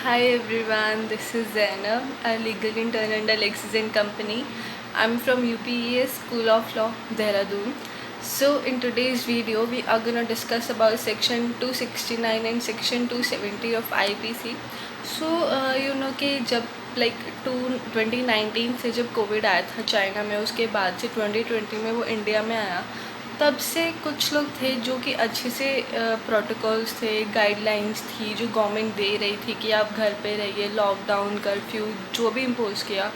Hi everyone, this is Zainab, a legal intern under Lexis and Company. I'm from UPES School of Law, Dehradun. So in today's video, we are gonna discuss about Section 269 and Section 270 of IPC. So कि जब like 2019 से जब Covid आया था China में, उसके बाद से 2020 में वो इंडिया में आया, तब से कुछ लोग थे जो कि अच्छे से प्रोटोकॉल्स थे, गाइडलाइंस थी जो गवर्नमेंट दे रही थी कि आप घर पे रहिए, लॉकडाउन कर्फ्यू जो भी इम्पोज़ किया,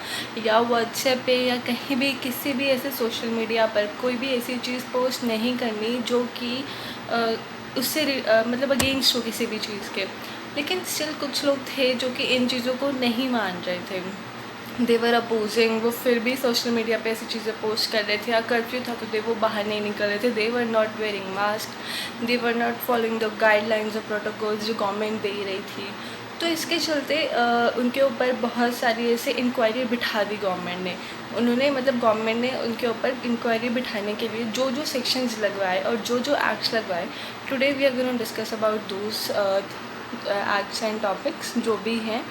या व्हाट्सएप पे या कहीं भी किसी भी ऐसे सोशल मीडिया पर कोई भी ऐसी चीज़ पोस्ट नहीं करनी जो कि उससे मतलब अगेंस्ट हो किसी भी चीज़ के। लेकिन स्टिल कुछ लोग थे जो कि इन चीज़ों को नहीं मान रहे थे, देवर अपोजिंग। वो फिर भी सोशल मीडिया पे ऐसी चीज़ें पोस्ट कर रहे थे, या कर्फ्यू था तो वो बाहर नहीं निकल रहे थे, they were not wearing mask, they were not following the guidelines और प्रोटोकॉल्स जो गवर्नमेंट दे रही थी। तो इसके चलते उनके ऊपर बहुत सारी ऐसे इंक्वायरी बिठा दी गवर्नमेंट ने। उन्होंने मतलब गवर्नमेंट ने उनके ऊपर इंक्वायरी बिठाने के लिए जो जो सेक्शंस लगवाए और जो जो एक्ट्स लगवाए, today we are going to discuss about those acts and topics जो भी हैं।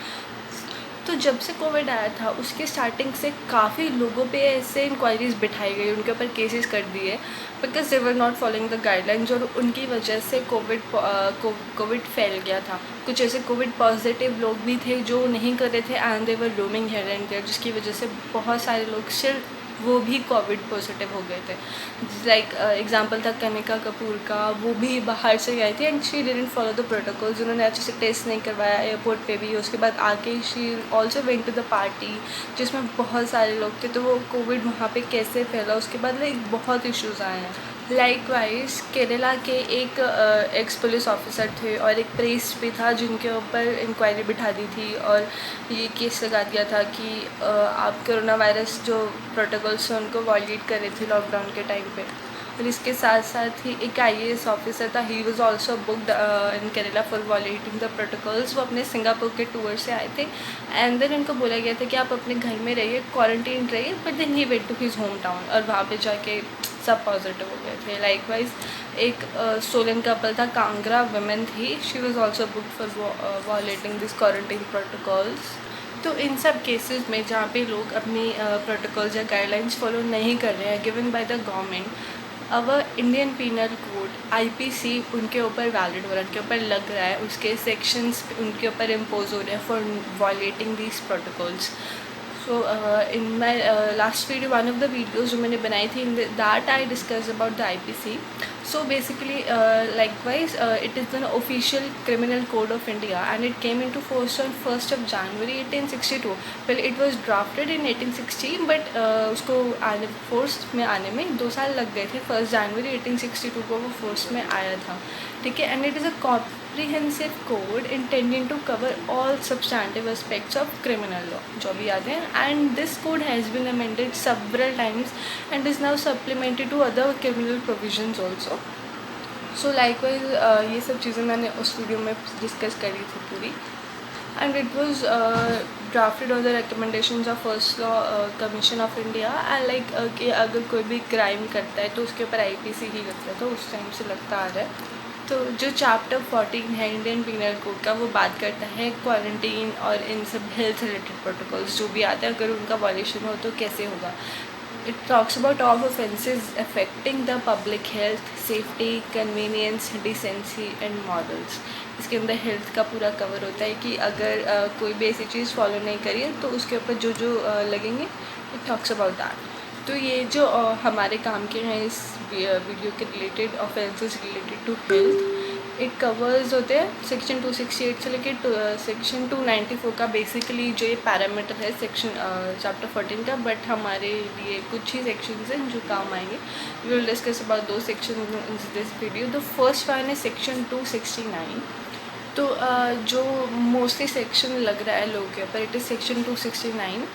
तो जब से कोविड आया था उसके स्टार्टिंग से काफ़ी लोगों पे ऐसे इंक्वायरीज़ बिठाई गई, उनके ऊपर केसेस कर दिए because they were not following the guidelines, और उनकी वजह से कोविड फैल गया था। कुछ ऐसे कोविड पॉजिटिव लोग भी थे जो नहीं कर रहे थे and they were roaming here and there, जिसकी वजह से बहुत सारे लोग स्टिल वो भी कोविड पॉजिटिव हो गए थे। लाइक एग्जांपल था कनिका कपूर का, वो भी बाहर से आई थी and she didn't follow the protocols. उन्होंने अच्छे से टेस्ट नहीं करवाया एयरपोर्ट पे भी, उसके बाद आके she also went to the party जिसमें बहुत सारे लोग थे। तो वो कोविड वहाँ पे कैसे फैला, उसके बाद लाइक बहुत इश्यूज़ आए हैं। लाइकवाइज केरला के एक एक्स पुलिस ऑफिसर थे और एक प्रेस्ट भी था जिनके ऊपर इंक्वायरी बिठा दी थी और ये केस लगा दिया था कि आप कोरोना वायरस जो प्रोटोकॉल्स हैं उनको वॉयलेट कर रहे थे लॉकडाउन के टाइम पे। और इसके साथ साथ ही एक IAS ऑफिसर था, he was also booked in Kerala for violating the protocols. वो अपने सिंगापुर के टूर से आए थे एंड देन उनको बोला गया था कि आप अपने घर में रहिए, क्वारंटीन रहिए, but then he went to his hometown और वहाँ पे जाके सब पॉजिटिव हो गए थे। लाइकवाइज एक सोलन कपल था, कांगड़ा वुमेन थी, she was also booked for violating this quarantine protocols. तो इन सब केसेस में जहाँ पे लोग अपनी प्रोटोकॉल्स या गाइडलाइंस फॉलो नहीं कर रहे हैं गिवन बाय द गवर्नमेंट, अब इंडियन पीनल कोड IPC उनके ऊपर वैलिड हो रहा है, उनके ऊपर लग रहा है, उसके सेक्शंस उनके ऊपर इम्पोज हो रहे हैं for violating these protocols. So in my last video, one of the videos जो मैंने बनाई थी, in that I discuss about the IPC. So basically, likewise, it is an official criminal code of India and it came into force on 1st of January 1862. Well, it was drafted in 1860 but उसको आने force में आने में 2 साल लग गए थे। 1 जनवरी 1862 को वो फोर्स में आया था, ठीक है। And it is a comprehensive code intending to cover all substantive aspects of criminal law, जो भी याद है। And this code has been amended several times and is now supplemented to other criminal provisions also. So likewise, ये सब चीज़ें मैंने उस video में डिस्कस करी थी पूरी। And it was drafted on the recommendations of First Law Commission of India and like कि अगर कोई भी क्राइम करता है तो उसके ऊपर IPC ही लगता है, तो उस टाइम से लगता आ रहा है। तो जो चैप्टर 14 है इंडियन पीनल कोड का, वो बात करता है क्वारंटीन और इन सब हेल्थ रिलेटेड प्रोटोकॉल्स जो भी आते हैं, अगर उनका वॉयलेशन हो तो कैसे होगा। It talks about all offences affecting the public health, safety, convenience, decency and morals. इसके अंदर हेल्थ का पूरा कवर होता है कि अगर कोई भी ऐसी चीज़ फॉलो नहीं करिए तो उसके ऊपर जो जो लगेंगे, इट टॉक्स अबाउट दैट। तो ये जो हमारे काम के हैं इस वीडियो के related offences related to health, it covers होते हैं सेक्शन 268 से लेके सेक्शन 294 का। बेसिकली जो ये पैरामीटर है सेक्शन चैप्टर 14 का, बट हमारे लिए कुछ ही सेक्शंस हैं जो काम आएंगे। वी विल डिस्कस अबाउट दो section in this video. The first one है सेक्शन 269। तो जो मोस्टली सेक्शन लग रहा है लोगों के ऊपर, इट इज़ सेक्शन 269।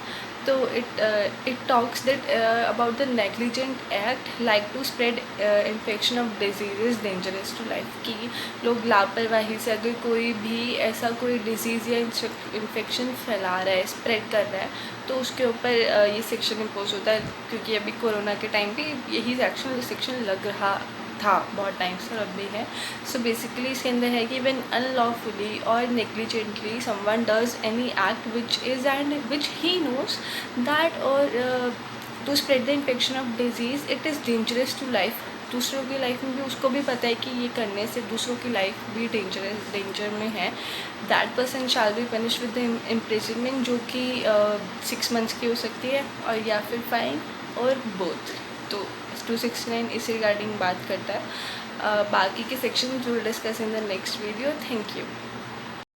तो it talks that about the negligent act like to spread infection of disease dangerous to life, कि लोग लापरवाही से अगर कोई भी ऐसा कोई डिजीज़ या इन्फेक्शन फैला रहा है, स्प्रेड कर रहा है, तो उसके ऊपर ये सेक्शन इम्पोज होता है। क्योंकि अभी कोरोना के टाइम पे यही सेक्शन लग रहा था बहुत टाइम से और अब भी है. सो बेसिकली इसके अंदर है कि व्हेन अनलॉफुली और negligently someone does any act which is and which he knows that और to spread the infection of disease it is dangerous to life. दूसरों की लाइफ में भी उसको भी पता है कि ये करने से दूसरों की लाइफ भी डेंजर में है. That person shall be punish with the imprisonment, जो कि 6 मंथ्स की हो सकती है और या फिर फाइन और बोथ. तो 269 इस रिगार्डिंग बात करता है. बाकी के section will discuss in the next video. Thank you.